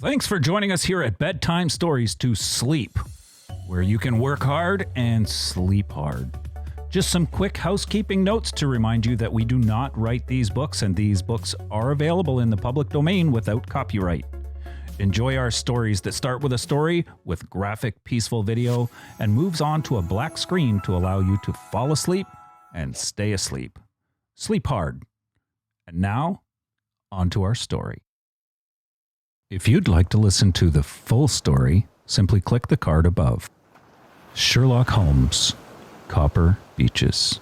Thanks for joining us here at Bedtime Stories to Sleep, where you can work hard and sleep hard. Just some quick housekeeping notes to remind you that we do not write these books, and these books are available in the public domain without copyright. Enjoy our stories that start with a story with graphic, peaceful video and moves on to a black screen to allow you to fall asleep and stay asleep. Sleep hard. And now, on to our story. If you'd like to listen to the full story, simply click the card above. Sherlock Holmes, Copper Beeches.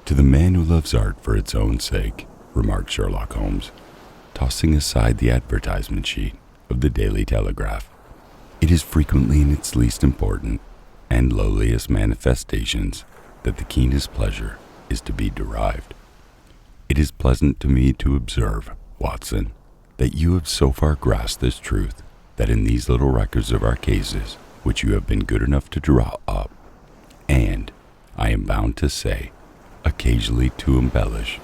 To the man who loves art for its own sake, remarked Sherlock Holmes, tossing aside the advertisement sheet of the Daily Telegraph, it is frequently in its least important and lowliest manifestations that the keenest pleasure is to be derived. It is pleasant to me to observe, Watson, that you have so far grasped this truth that in these little records of our cases, which you have been good enough to draw up, and, I am bound to say, occasionally to embellish,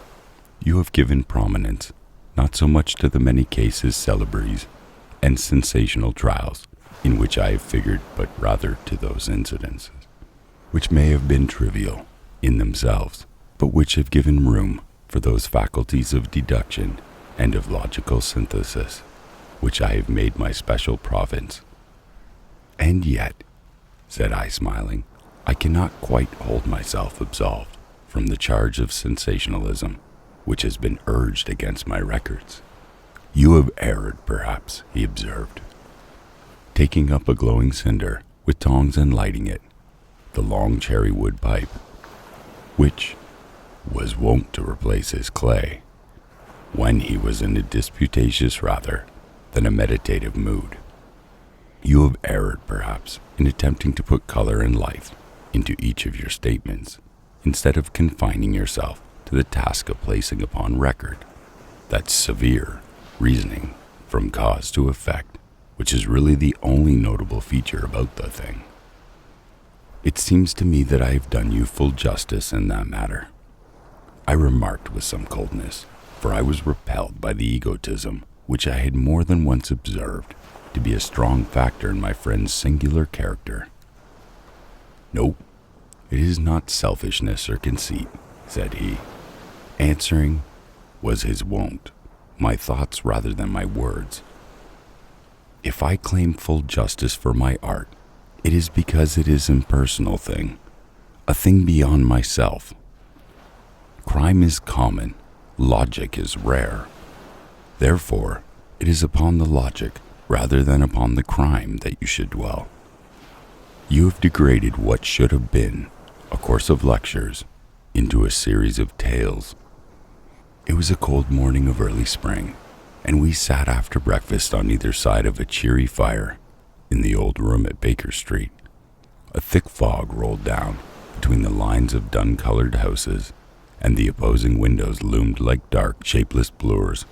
you have given prominence not so much to the many cases célèbres and sensational trials in which I have figured, but rather to those incidences, which may have been trivial in themselves, but which have given room for those faculties of deduction and of logical synthesis, which I have made my special province. And yet, said I, smiling, I cannot quite hold myself absolved from the charge of sensationalism which has been urged against my records. You have erred, perhaps, he observed, taking up a glowing cinder with tongs and lighting it, the long cherry wood pipe, which was wont to replace his clay, when he was in a disputatious rather than a meditative mood. You have erred, perhaps, in attempting to put color and life into each of your statements, instead of confining yourself to the task of placing upon record that severe reasoning from cause to effect, which is really the only notable feature about the thing. It seems to me that I have done you full justice in that matter. I remarked with some coldness, for I was repelled by the egotism which I had more than once observed to be a strong factor in my friend's singular character. No, it is not selfishness or conceit, said he. Answering was his wont, my thoughts rather than my words. If I claim full justice for my art, it is because it is an impersonal thing, a thing beyond myself. Crime is common, logic is rare. Therefore, it is upon the logic rather than upon the crime that you should dwell. You have degraded what should have been a course of lectures into a series of tales. It was a cold morning of early spring, and we sat after breakfast on either side of a cheery fire in the old room at Baker Street. A thick fog rolled down between the lines of dun-colored houses, and the opposing windows loomed like dark, shapeless blurs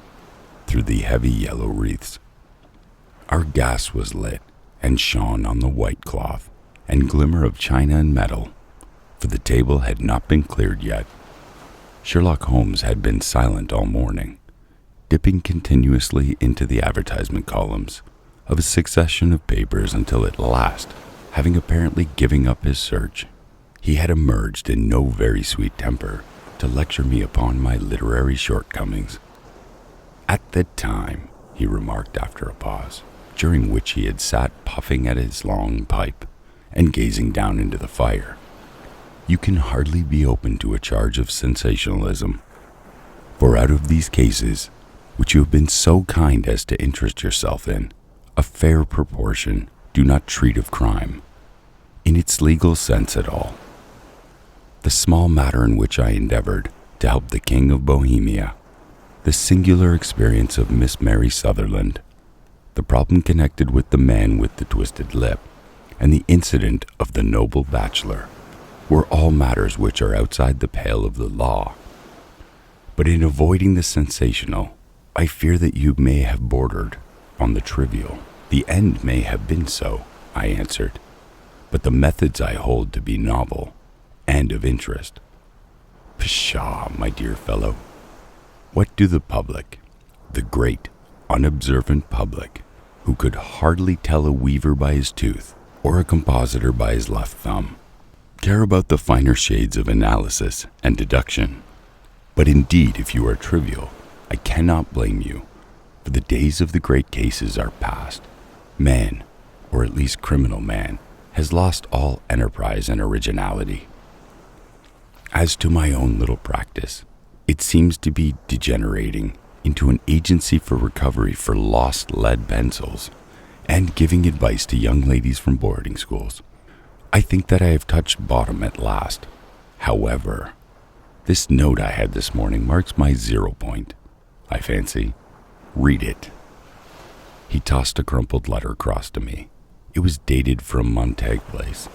through the heavy yellow wreaths. Our gas was lit and shone on the white cloth and glimmer of china and metal, for the table had not been cleared yet. Sherlock Holmes had been silent all morning, dipping continuously into the advertisement columns of a succession of papers until at last, having apparently given up his search, he had emerged in no very sweet temper to lecture me upon my literary shortcomings. At the time, he remarked after a pause, during which he had sat puffing at his long pipe and gazing down into the fire, you can hardly be open to a charge of sensationalism, for out of these cases, which you have been so kind as to interest yourself in, a fair proportion do not treat of crime, in its legal sense at all. The small matter in which I endeavored to help the King of Bohemia, the singular experience of Miss Mary Sutherland, the problem connected with the man with the twisted lip, and the incident of the noble bachelor, were all matters which are outside the pale of the law. But in avoiding the sensational, I fear that you may have bordered on the trivial. The end may have been so, I answered, but the methods I hold to be novel and of interest. Pshaw, my dear fellow. What do the public, the great, unobservant public, who could hardly tell a weaver by his tooth or a compositor by his left thumb, care about the finer shades of analysis and deduction. But indeed, if you are trivial, I cannot blame you, for the days of the great cases are past. Man, or at least criminal man, has lost all enterprise and originality. As to my own little practice, it seems to be degenerating into an agency for recovery for lost lead pencils and giving advice to young ladies from boarding schools. I think that I have touched bottom at last. However, this note I had this morning marks my 0 point, I fancy. Read it. He tossed a crumpled letter across to me. It was dated from Montague Place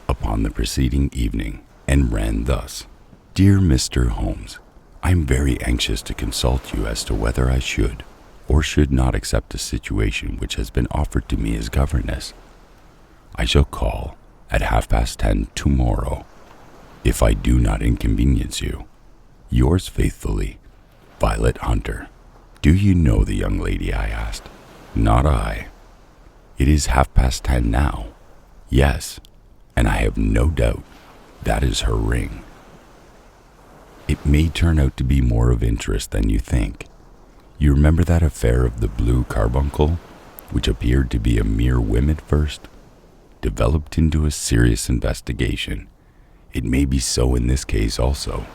upon the preceding evening, and ran thus: Dear Mr. Holmes, I am very anxious to consult you as to whether I should or should not accept a situation which has been offered to me as governess. I shall call at 10:30 tomorrow, if I do not inconvenience you. Yours faithfully, Violet Hunter. Do you know the young lady? I asked. Not I. It is 10:30 now. Yes, and I have no doubt that is her ring. It may turn out to be more of interest than you think. You remember that affair of the blue carbuncle, which appeared to be a mere whim at first, developed into a serious investigation. It may be so in this case also.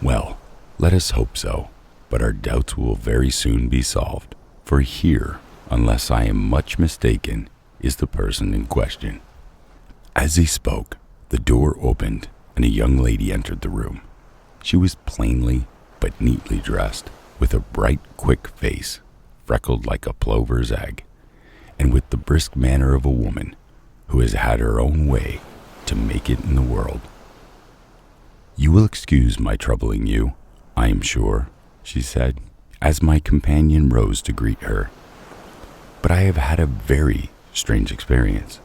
Well, let us hope so, but our doubts will very soon be solved, for here, unless I am much mistaken, is the person in question. As he spoke, the door opened and a young lady entered the room. She was plainly but neatly dressed, with a bright, quick face, freckled like a plover's egg, and with the brisk manner of a woman who has had her own way to make it in the world. You will excuse my troubling you, I am sure, she said, as my companion rose to greet her. But I have had a very strange experience.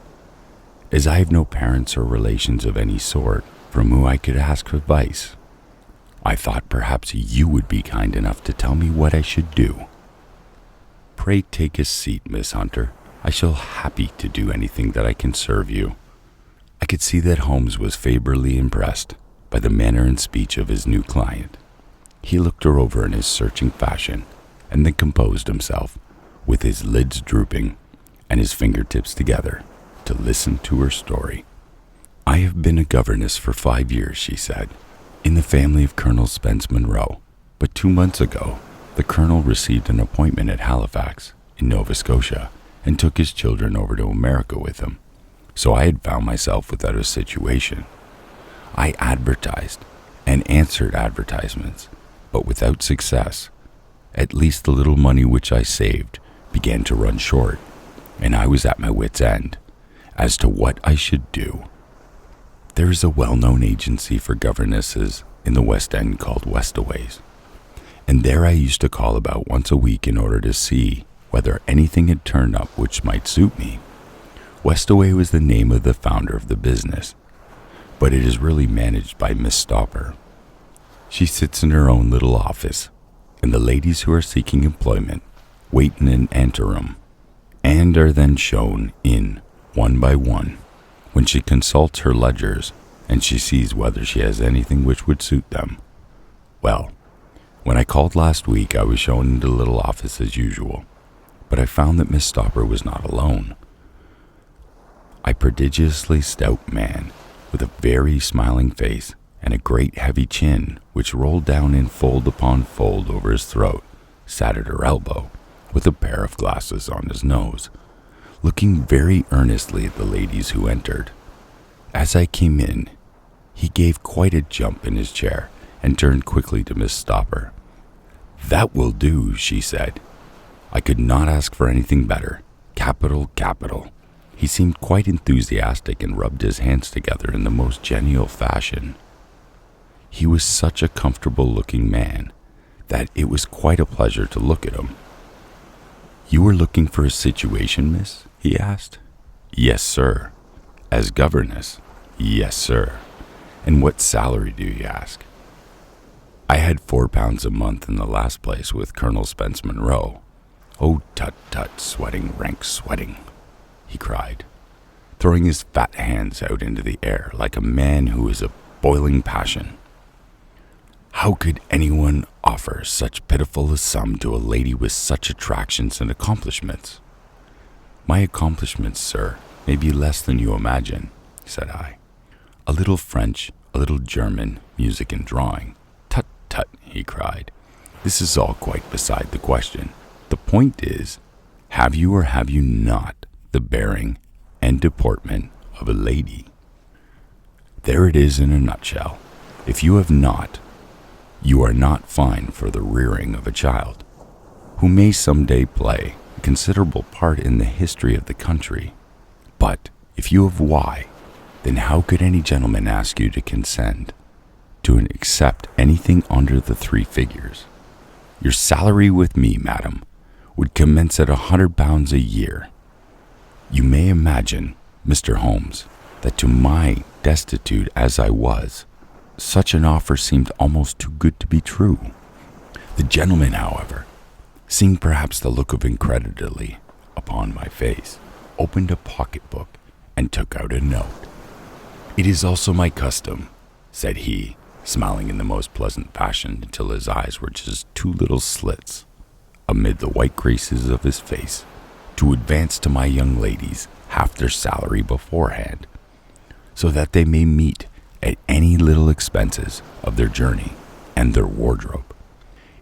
As I have no parents or relations of any sort from whom I could ask advice, I thought perhaps you would be kind enough to tell me what I should do. Pray take a seat, Miss Hunter. I shall happy to do anything that I can serve you. I could see that Holmes was favorably impressed by the manner and speech of his new client. He looked her over in his searching fashion, and then composed himself, with his lids drooping and his fingertips together, to listen to her story. I have been a governess for 5 years, she said, in the family of Colonel Spence Monroe, but 2 months ago, the Colonel received an appointment at Halifax, in Nova Scotia, and took his children over to America with him, so I had found myself without a situation. I advertised and answered advertisements, but without success. At least the little money which I saved began to run short, and I was at my wit's end as to what I should do. There is a well-known agency for governesses in the West End called Westaways, and there I used to call about once a week in order to see whether anything had turned up which might suit me. Westaway was the name of the founder of the business, but it is really managed by Miss Stopper. She sits in her own little office, and the ladies who are seeking employment wait in an anteroom, and are then shown in one by one, when she consults her ledgers and she sees whether she has anything which would suit them. Well, when I called last week, I was shown into the little office as usual, but I found that Miss Stopper was not alone. A prodigiously stout man, with a very smiling face and a great heavy chin which rolled down in fold upon fold over his throat, sat at her elbow, with a pair of glasses on his nose, looking very earnestly at the ladies who entered. As I came in, he gave quite a jump in his chair and turned quickly to Miss Stopper. "That will do," she said. "I could not ask for anything better. Capital, capital." He seemed quite enthusiastic and rubbed his hands together in the most genial fashion. He was such a comfortable-looking man that it was quite a pleasure to look at him. "You were looking for a situation, miss?" he asked. "Yes, sir." "As governess?" "Yes, sir." "And what salary do you ask?" "I had £4 a month in the last place with Colonel Spence Monroe." "Oh, tut tut, sweating, rank sweating," he cried, throwing his fat hands out into the air like a man who is a boiling passion. "How could anyone offer such pitiful a sum to a lady with such attractions and accomplishments?" "My accomplishments, sir, may be less than you imagine," said I. "A little French, a little German, music and drawing." "Tut, tut," he cried. "This is all quite beside the question. The point is, have you or have you not the bearing and deportment of a lady? There it is in a nutshell. If you have not, you are not fine for the rearing of a child, who may someday play a considerable part in the history of the country. But if you have why, then how could any gentleman ask you to consent to accept anything under the 3 figures? Your salary with me, madam, would commence at £100 a year. You may imagine, Mr. Holmes, that to my destitute as I was, such an offer seemed almost too good to be true. The gentleman, however, seeing perhaps the look of incredulity upon my face, opened a pocketbook and took out a note. "It is also my custom," said he, smiling in the most pleasant fashion until his eyes were just 2 little slits amid the white graces of his face, "to advance to my young ladies half their salary beforehand, so that they may meet at any little expenses of their journey and their wardrobe."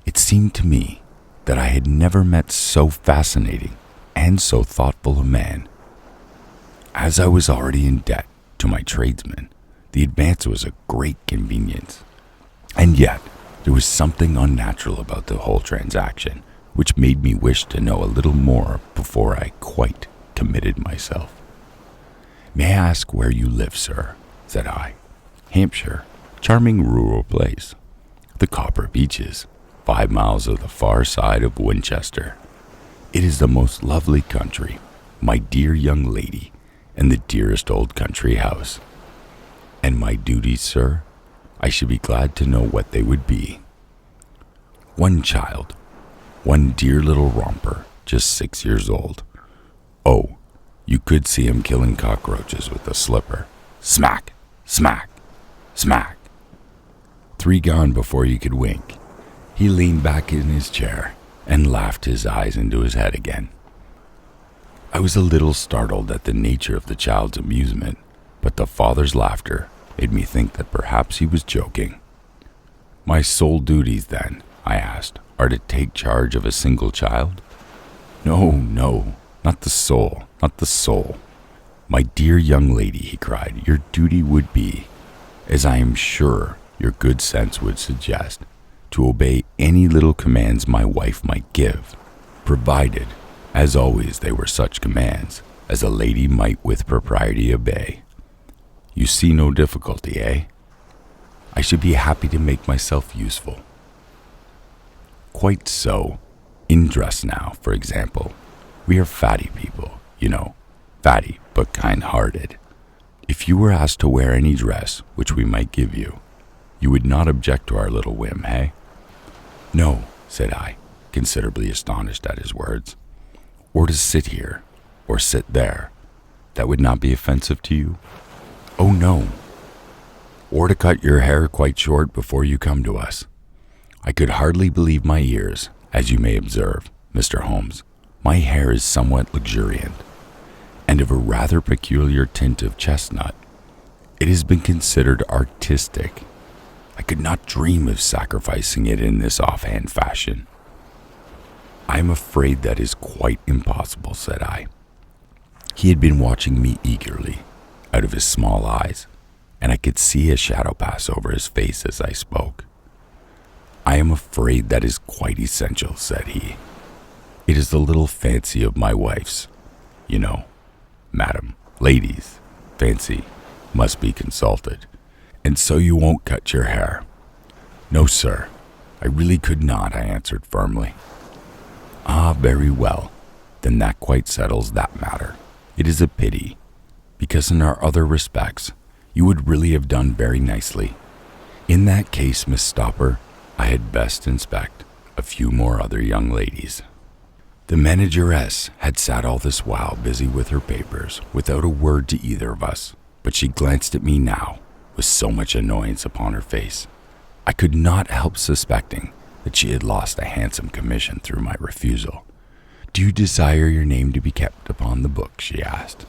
It seemed to me that I had never met so fascinating and so thoughtful a man. As I was already in debt to my tradesmen, the advance was a great convenience, and yet there was something unnatural about the whole transaction, which made me wish to know a little more before I quite committed myself. "May I ask where you live, sir?" said I. "Hampshire, charming rural place. The Copper Beeches, 5 miles of the far side of Winchester. It is the most lovely country, my dear young lady, and the dearest old country house. And my duties, sir, I should be glad to know what they would be. One child, one dear little romper, just 6 years old. Oh, you could see him killing cockroaches with a slipper. Smack, smack, smack. 3 gone before you could wink." He leaned back in his chair and laughed his eyes into his head again. I was a little startled at the nature of the child's amusement, but the father's laughter made me think that perhaps he was joking. "My sole duties, then," I asked, "are to take charge of a single child?" "No, no, not the sole, not the sole. My dear young lady," he cried, "your duty would be, as I am sure your good sense would suggest, to obey any little commands my wife might give, provided, as always, they were such commands as a lady might with propriety obey. You see no difficulty, eh? I should be happy to make myself useful." "Quite so. In dress now, for example. We are fatty people, you know, fatty but kind-hearted. If you were asked to wear any dress which we might give you, you would not object to our little whim, eh?" "No," said I, considerably astonished at his words. "Or to sit here, or sit there, that would not be offensive to you?" "Oh, no." "Or to cut your hair quite short before you come to us. I could hardly believe my ears, as you may observe, Mr. Holmes. My hair is somewhat luxuriant, and of a rather peculiar tint of chestnut. It has been considered artistic. I could not dream of sacrificing it in this offhand fashion." "I am afraid that is quite impossible," said I. He had been watching me eagerly, out of his small eyes, and I could see a shadow pass over his face as I spoke. "I am afraid that is quite essential," said he. "It is the little fancy of my wife's. You know, madam, ladies' fancy must be consulted. And so you won't cut your hair?" "No, sir, I really could not," I answered firmly. "Ah, very well. Then that quite settles that matter. It is a pity, because in our other respects, you would really have done very nicely. In that case, Miss Stopper, I had best inspect a few more other young ladies." The manageress had sat all this while busy with her papers, without a word to either of us, but she glanced at me now with so much annoyance upon her face. I could not help suspecting that she had lost a handsome commission through my refusal. "Do you desire your name to be kept upon the book?" she asked.